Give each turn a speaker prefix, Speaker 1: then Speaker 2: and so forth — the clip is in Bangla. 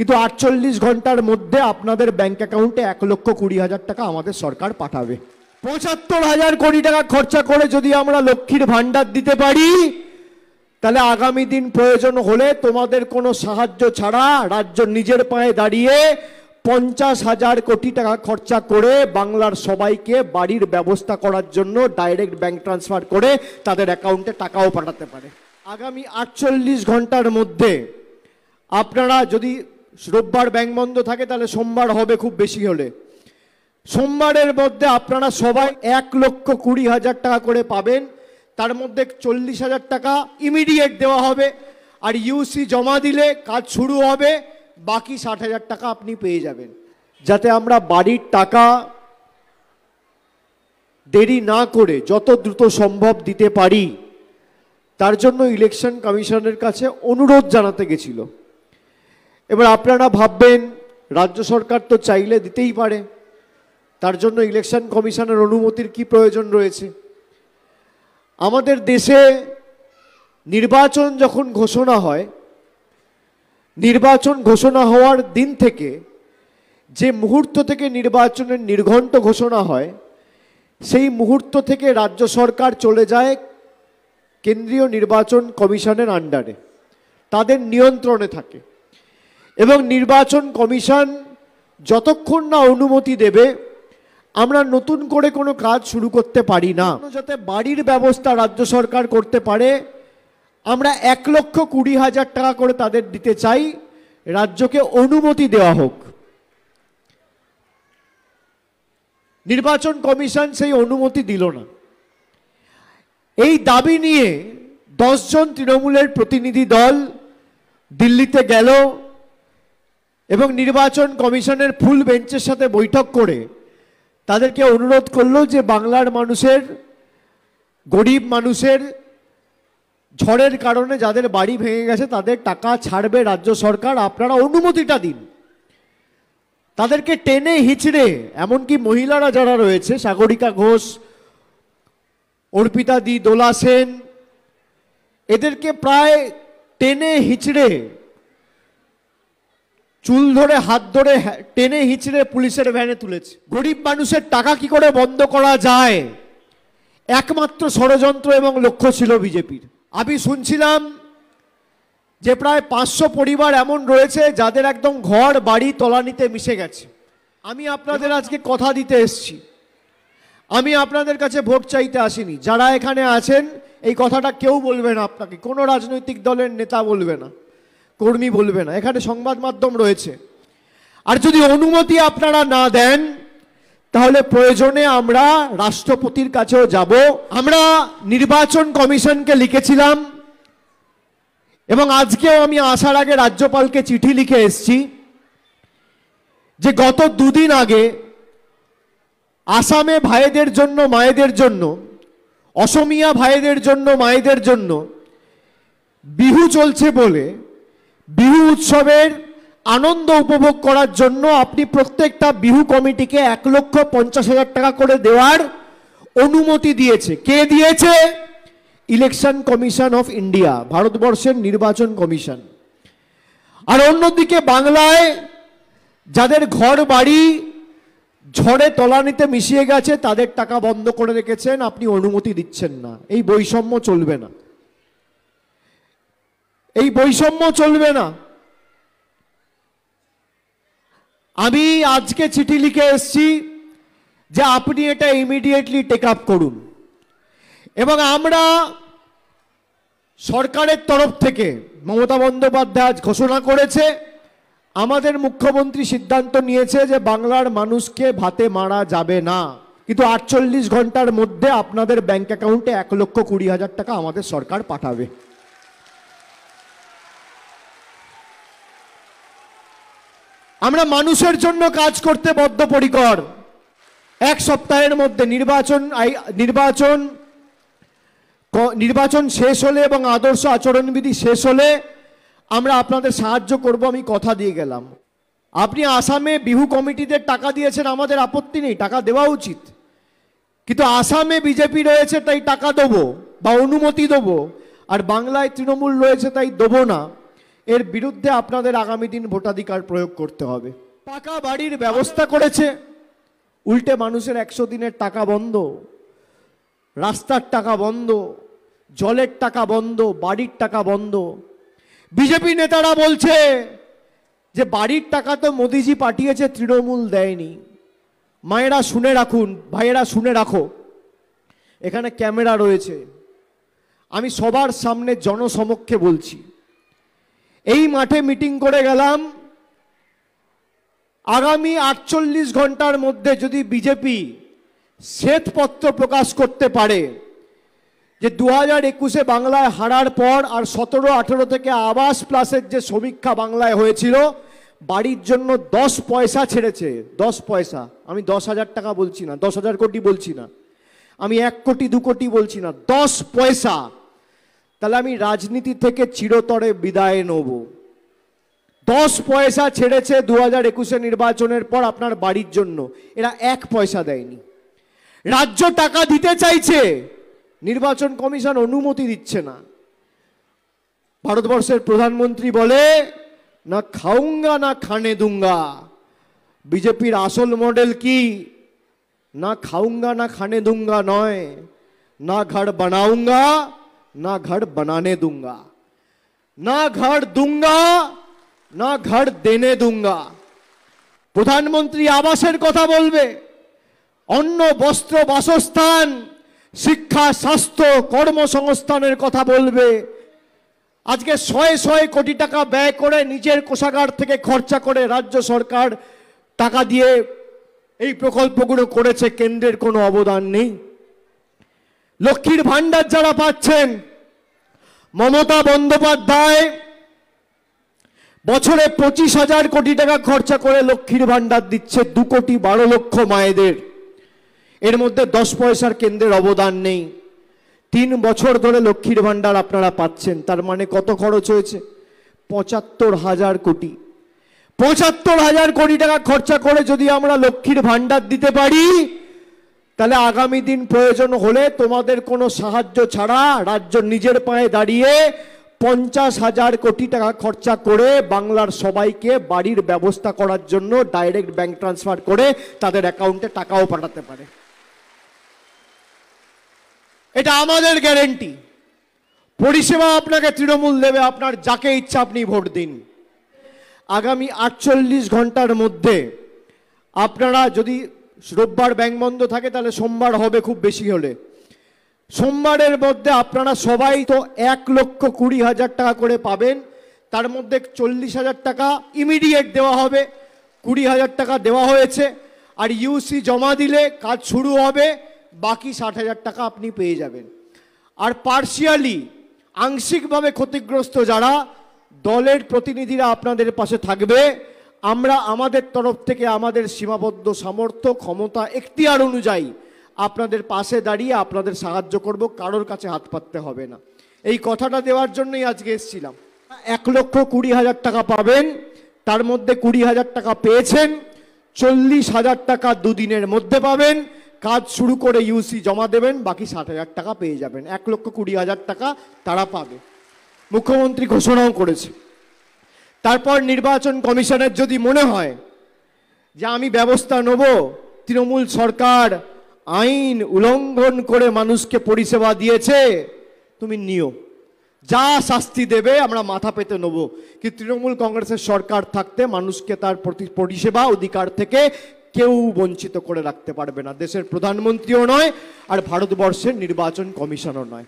Speaker 1: কিন্তু 48 ঘন্টার মধ্যে আপনাদের ব্যাংক অ্যাকাউন্টে 1,20,000 টাকা আমাদের সরকার পাঠাবে। 75,000 কোটি টাকা খরচা করে যদি আমরা লক্ষ্মীর ভান্ডার দিতে পারি, তাহলে আগামী দিন প্রয়োজন হলে তোমাদের কোনো সাহায্য ছাড়া রাজ্য নিজের পায়ে দাঁড়িয়ে 50,000 কোটি টাকা খরচা করে বাংলার সবাইকে বাড়ির ব্যবস্থা করার জন্য ডাইরেক্ট ব্যাংক ট্রান্সফার করে তাদের অ্যাকাউন্টে টাকাও পাঠাতে পারে। আগামী 48 ঘন্টার মধ্যে আপনারা, যদি রোববার ব্যাংক বন্ধ থাকে তাহলে সোমবার হবে খুব বেশি হলে, সোমবারের মধ্যে আপনারা সবাই 1,20,000 টাকা করে পাবেন। তার মধ্যে 40,000 টাকা ইমিডিয়েট দেওয়া হবে, আর ইউসি জমা দিলে কাজ শুরু হবে, বাকি 60,000 টাকা আপনি পেয়ে যাবেন। যাতে আমরা বাড়ির টাকা দেরি না করে যত দ্রুত সম্ভব দিতে পারি, তার জন্য ইলেকশন কমিশনের কাছে অনুরোধ জানাতে গেছিল। এবার আপনারা ভাববেন রাজ্য সরকার তো চাইলে দিতেই পারে, তার জন্য ইলেকশন কমিশনের অনুমতির কি প্রয়োজন রয়েছে? আমাদের দেশে নির্বাচন যখন ঘোষণা হয়, নির্বাচন ঘোষণা হওয়ার দিন থেকে যে মুহূর্ত থেকে নির্বাচনের নির্ঘণ্ট ঘোষণা হয়, সেই মুহূর্ত থেকে রাজ্য সরকার চলে যায় কেন্দ্রীয় নির্বাচন কমিশনের আন্ডারে, তাদের নিয়ন্ত্রণে থাকে। এবং নির্বাচন কমিশন যতক্ষণ না অনুমতি দেবে, আমরা নতুন করে কোনো কাজ শুরু করতে পারি না। যাতে বাড়ির ব্যবস্থা রাজ্য সরকার করতে পারে, আমরা 1,20,000 টাকা করে তাদের দিতে চাই, রাজ্যকে অনুমতি দেওয়া হোক। নির্বাচন কমিশন সেই অনুমতি দিল না। এই দাবি নিয়ে 10 জন তৃণমূলের প্রতিনিধি দল দিল্লিতে গেল এবং নির্বাচন কমিশনের ফুল বেঞ্চের সাথে বৈঠক করে তাদেরকে অনুরোধ করলো যে বাংলার মানুষের, গরিব মানুষের ঝড়ের কারণে যাদের বাড়ি ভেঙে গেছে তাদের টাকা ছাড়বে রাজ্য সরকার, আপনারা অনুমতিটা দিন। তাদেরকে টেনে হিচড়ে, এমনকি মহিলারা যারা রয়েছে, সাগরিকা ঘোষ, অর্পিতা দি, দোলা সেন, এদেরকে প্রায় টেনে হিচড়ে, চুল ধরে হাত ধরে টেনে হিচড়ে পুলিশের ভ্যানে তুলেছে। গরিব মানুষের টাকা কি করে বন্ধ করা যায়, একমাত্র ষড়যন্ত্র এবং লক্ষ্য ছিল বিজেপির। আমি শুনছিলাম যে প্রায় 500 পরিবার এমন রয়েছে যাদের একদম ঘর বাড়ি তলানিতে মিশে গেছে। আমি আপনাদের আজকে কথা দিতে এসেছি, আমি আপনাদের কাছে ভোট চাইতে আসিনি। যারা এখানে আছেন এই কথাটা কেউ বলবে না আপনাকে, কোনো রাজনৈতিক দলের নেতা বলবে না, কর্মী বলবে না, এখানে সংবাদ মাধ্যম রয়েছে। আর যদি অনুমতি আপনারা না দেন, তাহলে প্রয়োজনে আমরা রাষ্ট্রপতির কাছেও যাব। আমরা নির্বাচন কমিশনকে লিখেছিলাম এবং আজকেও আমি আসার আগে রাজ্যপালকে চিঠি লিখে এসেছি যে গত 2 দিন আগে আসামে ভাইদের জন্য, মায়েদের জন্য, অসমিয়া ভাইদের জন্য, মায়েদের জন্য বিহু চলছে বলে বিহু উৎসবের আনন্দ উপভোগ করার জন্য আপনি প্রত্যেকটা বিহু কমিটিকে 1,50,000 টাকা করে দেওয়ার অনুমতি দিয়েছে। কে দিয়েছে? ইলেকশন কমিশন অফ ইন্ডিয়া, ভারতবর্ষের নির্বাচন কমিশন। আর অন্যদিকে বাংলায় যাদের ঘর বাড়ি ঝড়ে তলানিতে মিশিয়ে গেছে তাদের টাকা বন্ধ করে রেখেছেন, আপনি অনুমতি দিচ্ছেন না। এই বৈষম্য চলবে না, এই বৈষম্য চলবে না। আমি আজকে চিঠি লিখে এসেছি যে আপনি এটা ইমিডিয়েটলি টেক আপ করুন। এবং আমরা সরকারের তরফ থেকে, মমতা বন্দ্যোপাধ্যায় আজ ঘোষণা করেছে, আমাদের মুখ্যমন্ত্রী সিদ্ধান্ত নিয়েছে যে বাংলার মানুষকে ভাতে মারা যাবে না, কিন্তু 48 ঘন্টার মধ্যে আপনাদের ব্যাংক অ্যাকাউন্টে 1,20,000 টাকা আমাদের সরকার পাঠাবে। আমরা মানুষের জন্য কাজ করতে বদ্ধপরিকর। 1 সপ্তাহের মধ্যে নির্বাচন শেষ হলে এবং আদর্শ আচরণবিধি শেষ হলে আমরা আপনাদের সাহায্য করব, আমি কথা দিয়ে গেলাম। আপনি আসামে বিহু কমিটিদের টাকা দিয়েছেন, আমাদের আপত্তি নেই, টাকা দেওয়া উচিত, কিন্তু আসামে বিজেপি রয়েছে তাই টাকা দেবো বা অনুমতি দেবো, আর বাংলায় তৃণমূল রয়েছে তাই দেবো না, এর বিরুদ্ধে আপনাদের আগামী দিন ভোটাধিকার প্রয়োগ করতে হবে। পাকা বাড়ির ব্যবস্থা করেছে, উল্টে মানুষের 100 দিনের টাকা বন্ধ, রাস্তার টাকা বন্ধ, জলের টাকা বন্ধ, বাড়ির টাকা বন্ধ। বিজেপি নেতারা বলছে যে বাড়ির টাকা তো মোদিজি পাঠিয়েছে, তৃণমূল দেয়নি। মায়েরা শুনে রাখুন, ভাইয়েরা শুনে রাখো, এখানে ক্যামেরা রয়েছে, আমি সবার সামনে জনসমক্ষে বলছি, এই মাঠে মিটিং করে গেলাম, আগামী 48 ঘন্টার মধ্যে যদি বিজেপি শ্বেতপত্র প্রকাশ করতে পারে যে 2021-এ বাংলায় হারার পর আর 17-18 থেকে আবাস প্লাসের যে সমীক্ষা বাংলায় হয়েছিল, বাড়ির জন্য 10 পয়সা ছেড়েছে, 10 পয়সা, আমি 10,000 টাকা বলছি না, 10,000 কোটি বলছি না, আমি 1 কোটি 2 কোটি বলছি না, 10 পয়সা, তাহলে আমি রাজনীতি থেকে চিরতরে বিদায় নেব। 10 পয়সা ছেড়েছে 2021-এ নির্বাচনের পর আপনার বাড়ির জন্য, এরা 1 পয়সা দেয়নি। রাজ্য টাকা দিতে চাইছে, নির্বাচন কমিশন অনুমতি দিচ্ছে না। ভারতবর্ষের প্রধানমন্ত্রী বলে না খাউঙ্গা না খানে দুঙ্গা। বিজেপির আসল মডেল কি? না খাউঙ্গা না খানে দুঙ্গা নয়, না ঘর বানাউঙ্গা না ঘর বানানে দুঙ্গা, না ঘর দুঙ্গা না ঘর দেনে দুঙ্গা। প্রধানমন্ত্রী আবাসের কথা বলবে, অন্ন বস্ত্র বাসস্থান, শিক্ষা স্বাস্থ্য কর্মসংস্থানের কথা বলবে। আজকে 100 কোটি টাকা ব্যয় করে নিজের কোষাগার থেকে খরচা করে রাজ্য সরকার টাকা দিয়ে এই প্রকল্পগুলো করেছে, কেন্দ্রের কোনো অবদান নেই। লক্ষ্মীর ভান্ডার যারা পাচ্ছেন, মমতা বন্দ্যোপাধ্যায় বছরে 25,000 কোটি টাকা খরচা করে লক্ষ্মীর ভান্ডার দিচ্ছে 2 কোটি 12 লক্ষ মায়েদের। এর মধ্যে 10 পয়সার কেন্দ্রের অবদান নেই। 3 বছর ধরে লক্ষ্মীর ভান্ডার আপনারা পাচ্ছেন, তার মানে কত খরচ হয়েছে? 75,000 কোটি। 75,000 কোটি টাকা খরচা করে যদি আমরা লক্ষ্মীর ভান্ডার দিতে পারি, তাহলে আগামী দিন প্রয়োজন হলে তোমাদের কোনো সাহায্য ছাড়া রাজ্য নিজের পায়ে দাঁড়িয়ে 50,000 কোটি টাকা খরচা করে বাংলার সবাইকে বাড়ির ব্যবস্থা করার জন্য ডাইরেক্ট ব্যাংক ট্রান্সফার করে তাদের অ্যাকাউন্টে টাকাও পাঠাতে পারে। এটা আমাদের গ্যারেন্টি। পরিষেবা আপনাকে তৃণমূল দেবে, আপনার যাকে ইচ্ছা আপনি ভোট দিন। আগামী 48 ঘন্টার মধ্যে আপনারা, যদি রোববার ব্যাংক বন্ধ থাকে তাহলে সোমবার হবে খুব বেশি হলে, সোমবারের মধ্যে আপনারা সবাই তো 1,20,000 টাকা করে পাবেন। তার মধ্যে 40,000 টাকা ইমিডিয়েট দেওয়া হবে, 20,000 টাকা দেওয়া হয়েছে, আর ইউসি জমা দিলে কাজ শুরু হবে, বাকি 60,000 টাকা আপনি পেয়ে যাবেন। আর পার্শিয়ালি আংশিকভাবে ক্ষতিগ্রস্ত যারা, দলের প্রতিনিধিরা আপনাদের পাশে থাকবে। আমরা আমাদের তরফ থেকে আমাদের সীমাবদ্ধ সামর্থ্য ক্ষমতা এখতিয়ার অনুযায়ী আপনাদের পাশে দাঁড়িয়ে আপনাদের সাহায্য করব, কারোর কাছে হাত পাততে হবে না। এই কথাটা দেওয়ার জন্যই আজকে এসেছিলাম। 1,20,000 টাকা পাবেন, তার মধ্যে 20,000 টাকা পেয়েছেন, 40,000 টাকা 2 দিনের মধ্যে পাবেন। কাজ শুরু করে ইউসি জমা দেবেন, বাকি 60,000 টাকা পেয়ে যাবেন। 1,20,000 টাকা তারা পাবে, মুখ্যমন্ত্রী ঘোষণাও করেছে। তারপর নির্বাচন কমিশনের যদি মনে হয় যে আমি ব্যবস্থা নেব, তৃণমূল সরকার আইন উল্লঙ্ঘন করে মানুষকে পরিষেবা দিয়েছে, তুমি নিও, যা শাস্তি দেবে আমরা মাথা পেতে নেব। কি তৃণমূল কংগ্রেসের সরকার থাকতে মানুষকে তার পরিষেবা অধিকার থেকে কেউ বঞ্চিত করে রাখতে পারবে না, দেশের প্রধানমন্ত্রীও নয় আর ভারতবর্ষের নির্বাচন কমিশনও নয়।